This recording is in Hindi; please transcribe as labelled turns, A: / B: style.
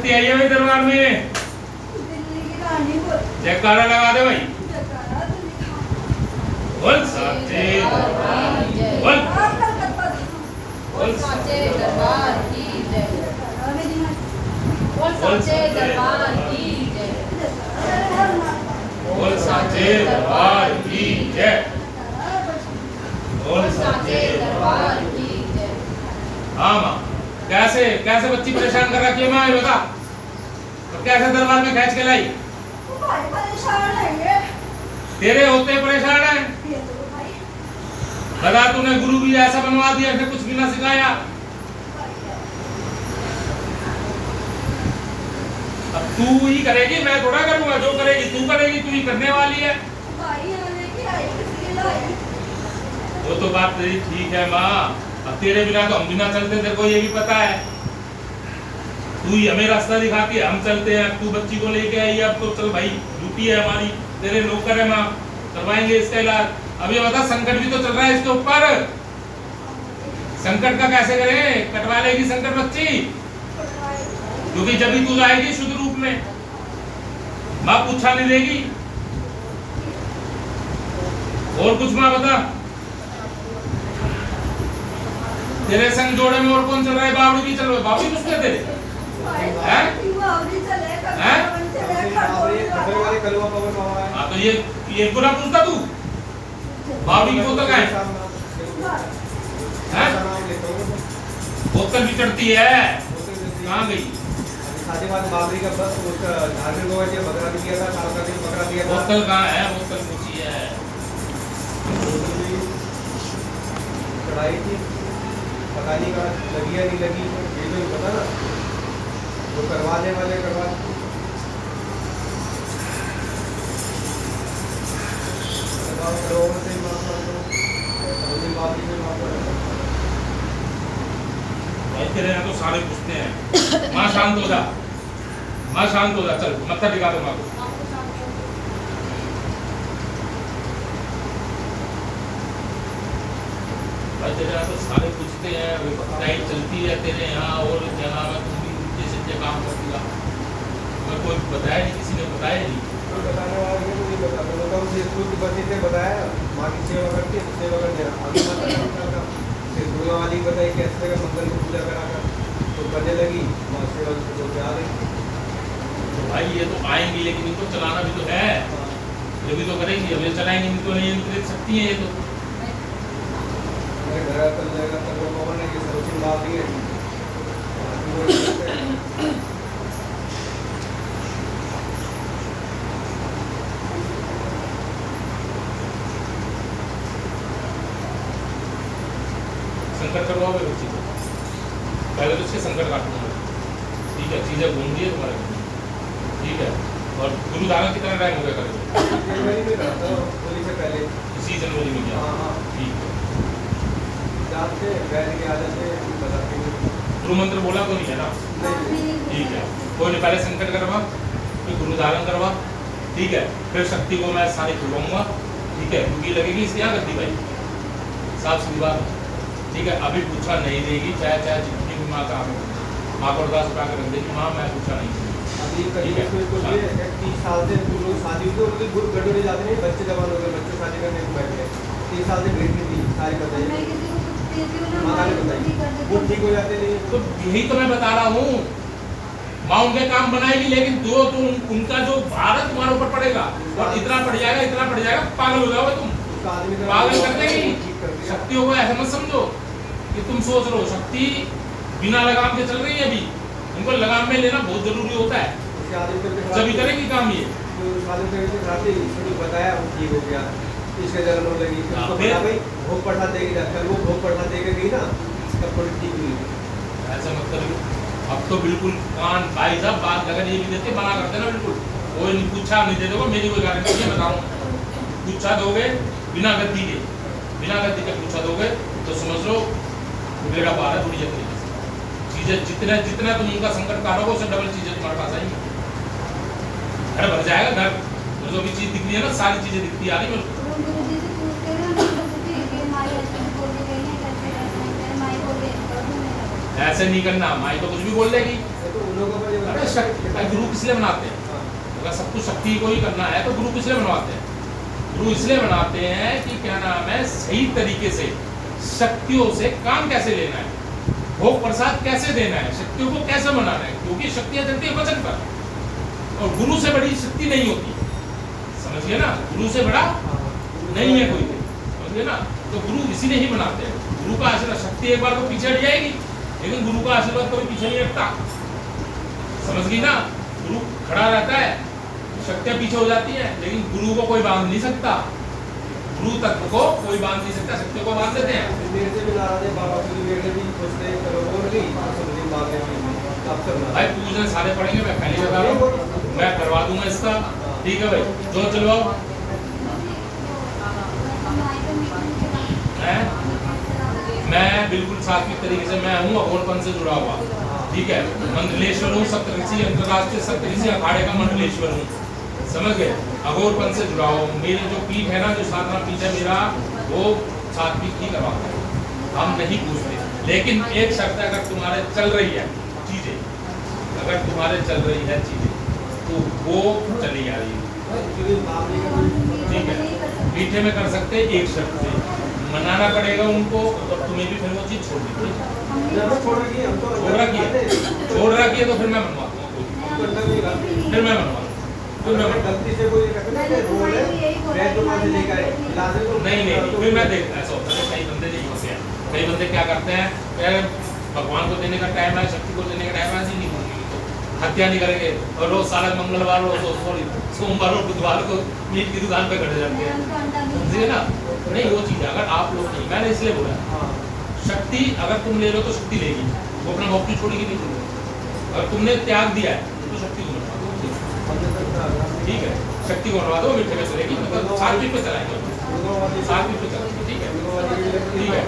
A: शक्ति आई है भाई दरबार में।
B: दिल्ली की रानी बोल।
A: जयकारा लगा दे भाई।
B: जयकारा दिल्ली की।
A: बोल साचे दरबार की जय। बोल
C: बोल साचे दरबार की जय। बोल साचे दरबार की जय।
A: बोल साचे दरबार की जय।
C: बोल साचे दरबार की जय।
A: हाँ माँ, कैसे कैसे बच्ची परेशान कर रखी है माँ, ये बता। तो कैसे दरबार में खींच के लाई?
B: भाई परेशान है ये।
A: तेरे होते परेशान है।
B: ये तो भाई।
A: बता, तूने गुरु भी ऐसा बनवा दिया, ऐसे कुछ भी ना सिखाया। अब तू ही करेगी, मैं थोड़ा करूंगा। जो करेगी तू करेगी, तू ही करने वाली है।
B: भाई आने की आई किसकी लाई?
A: वो तो बात तेरी ठीक है माँ। अब तेरे बिना तो हम भी ना चलते, तेरे को ये भी पता है। तू ही हमें रास्ता दिखाती है, हम चलते हैं। अब तू बच्ची को लेके आई है, अब तो चल भाई, ड्यूटी है हमारी, तेरे नौकर है माँ, करवाएंगे इसका इलाज। अब ये बता, संकट भी तो चल रहा है इसके ऊपर। संकट का कैसे करें? कटवा लेगी संकट बच्ची, क्योंकि जब भी तू आएगी शुद्ध रूप में, माँ पूछा नहीं देगी। और कुछ माँ बता, तेरे संग जोड़े में और कौन चल रहा है? बावड़ी भी चल रहा है। बावड़ी किसके तेरे हैं? हाँ तो ये पूरा पूछता तू, बावड़ी की बोतल कहाँ है? बोतल भी चढ़ती है, कहाँ गई?
D: बाबरी का बस उसका झारखंड को बकरा दिया था, बकरा दिया था।
A: बोतल कहाँ है? बोतल पूछी है।
D: चढ़ाई थी, पता नहीं कहाँ लगी या नहीं लगी, ये तो नहीं पता ना। वो करवाने वाले करवा।
A: तेरे यहाँ तो सारे पूछते हैं। माँ शांत हो जा, माँ शांत हो जा, चल मत्था टिका दो माँ को। भाई तेरे यहाँ तो सारे पूछते हैं, लाइट चलती है तेरे यहाँ, और क्या नाम है, तुम भी उनके से काम करती हो। मैं कोई बताया नहीं, किसी ने बताया नहीं।
D: बताने वाला ये तो नहीं बता, तो मुझे स्कूल की बच्ची ने बताया, माँ की सेवा करती है, सेवा करते हैं। अभी मतलब फिर दुआ वाली बताई कैसे का मंगल की पूजा करा कर, तो करने लगी, माँ सेवा को आ गई।
A: तो भाई ये तो आएंगी, लेकिन इनको चलाना भी तो है, ये भी तो करेंगी। अब ये चलाएंगी नहीं तो नहीं निकल सकती है ये तो।
D: मेरे घर चल जाएगा तब वो पवन है कि सर्वसिंह बात नहीं है।
A: संकट करवाओगे बच्ची को, पहले तो इसके संकट काटूंगा, ठीक है? चीजें घूम रही है तुम्हारे घर, ठीक है? और गुरु धारण कितना टाइम हो गया करेंगे? इसी जनवरी में गया, ठीक है? गुरु मंत्र बोला तो नहीं है ना? ठीक है, कोई नहीं, पहले संकट करवा, फिर गुरु धारण करवा, ठीक है? फिर शक्ति को मैं सारी खुलवाऊंगा, ठीक है? क्योंकि लगेगी इसके यहाँ गद्दी भाई, साफ सीधी बात, ठीक है? अभी पूछा नहीं देगी, चाहे चाहे जितनी भी माँ का माँ को अरदास उठा कर रख देगी, माँ मैं पूछा नहीं।
D: अभी करीब 30 साल से लोग शादी हुई, उनके गुरु गड़बड़ी जाते नहीं, बच्चे जवान हो गए, बच्चे शादी करने को बैठ गए। 30 साल से भेज थी सारी बताइए, वो ठीक हो जाते नहीं।
A: तो यही तो मैं बता रहा हूँ, माँ उनके काम बनाएगी, लेकिन जो तुम उनका जो भारत तुम्हारे ऊपर पड़ेगा, और इतना पड़ जाएगा, इतना पड़ जाएगा, पागल हो जाओगे तुम। पागल कर देगी। शक्तियों को ऐसा मत समझो कि तुम सोच रहे हो शक्ति बिना लगाम के चल रही है। अभी उनको लगाम में लेना बहुत जरूरी होता है, जब करेंगे काम ये।
D: बताया वो ठीक हो गया, इसके जलन हो लगी, भोग प्रसाद देगी, कल वो भोग प्रसाद देके गई ना, तब थोड़ी ठीक हुई।
A: ऐसा मत करिए, अब तो बिल्कुल कान भाई साहब बात अगर ये भी देते मना करते ना, बिल्कुल कोई नहीं पूछा नहीं दे दोगे, मेरी कोई गारंटी नहीं, बताऊँ। पूछा दोगे बिना गद्दी के, बिना गद्दी के पूछा दोगे तो समझ लो बेड़ा पार है, थोड़ी तरीके से चीजें जितना जितना तुम उनका संकट काटोगे उससे डबल चीजें तुम्हारे पास आएंगी। घर भर जाएगा, घर जो भी चीज दिख रही है ना, सारी चीजें दिखती आ रही है। ऐसे नहीं करना, माई तो कुछ भी बोल देगी।
D: तो उन लोगों को ये
A: अरे
D: बताया
A: शक्ति गुरु किस लिए बनाते हैं?
D: हाँ,
A: अगर सब कुछ शक्ति को ही करना है तो गुरु किस लिए बनवाते हैं? गुरु इसलिए बनाते हैं कि क्या नाम है, सही तरीके से शक्तियों से काम कैसे लेना है, भोग प्रसाद कैसे देना है, शक्तियों को कैसे मनाना है, क्योंकि शक्तियां चलती है वचन पर, और गुरु से बड़ी शक्ति नहीं होती, समझिए ना, गुरु से बड़ा नहीं है कोई, समझिए ना। तो गुरु इसीलिए ही बनाते हैं, गुरु का आशीर्वाद, शक्ति एक बार तो पीछे हट जाएगी, लेकिन गुरु का आशीर्वाद कभी पीछे नहीं हटता, समझ गई ना। गुरु खड़ा रहता है, शक्तियां पीछे हो जाती हैं, लेकिन गुरु को कोई बांध नहीं सकता, गुरु तत्व को कोई बांध नहीं सकता, शक्तियों को बांध देते हैं।
D: मेरे से भी नाराज है बाबा की, मेरे भी सोचते हैं चलो बोल गई समझी बात है, अब करना
A: भाई पूजन सारे पढ़ेंगे, मैं पहले बता रहा हूँ, मैं करवा दूंगा इसका, ठीक है भाई, जो चलवाओ। मैं बिल्कुल सात्विक तरीके से, मैं हूँ अघोरपन से जुड़ा हुआ, ठीक है, मंडलेश्वर हूँ, सप्तऋषि अंतरराष्ट्रीय सप्तऋषि अखाड़े का मंडलेश्वर हूँ, समझ गए, अघोरपन से जुड़ा हुआ। मेरी जो पीठ है ना, जो साधना पीठ है मेरा, वो सात्विक ही करवाता है, हम नहीं पूछते। लेकिन एक शर्त है, अगर तुम्हारे चल रही है चीजें, अगर तुम्हारे चल रही है चीजें, तो वो चली आ रही है, ठीक है, मीठे में कर सकते एक शर्त से, मनाना पड़ेगा उनको, और तुम्हें भी फिर वो चीज छोड़ दी,
D: छोड़ रखी है, हम तो
A: छोड़ रखी है तो फिर मैं मनवाता हूँ, फिर मैं मनवाता हूँ, फिर मैं मनवाता हूँ।
D: गलती से कोई रोल है मैं तो वहाँ से लेकर आए, लाजिम तो
A: नहीं, फिर मैं देखता, ऐसा होता है, कई बंदे नहीं होते हैं, कई बंदे क्या करते हैं, यार भगवान को देने का टाइम है, शक्ति को देने का टाइम है, ऐसे नहीं होंगे, हत्या नहीं करेंगे, और रोज सारा मंगलवार सॉरी सोमवार और बुधवार को मीट की दुकान पे खड़े जाते हैं, समझिए ना। नहीं, वो चीज़ है, अगर आप लोग नहीं, मैंने इसलिए बोला,
D: हाँ,
A: शक्ति अगर तुम ले लो तो शक्ति लेगी, वो अपना भक्ति छोड़ेगी नहीं, अगर तुमने त्याग दिया है तो शक्ति को बनवा दो, ठीक है, शक्ति को बनवा दो, मीठे में चलेगी, मतलब सात्विक पे चलाएंगे, सात्विक पे चलाएंगे, ठीक है, ठीक है।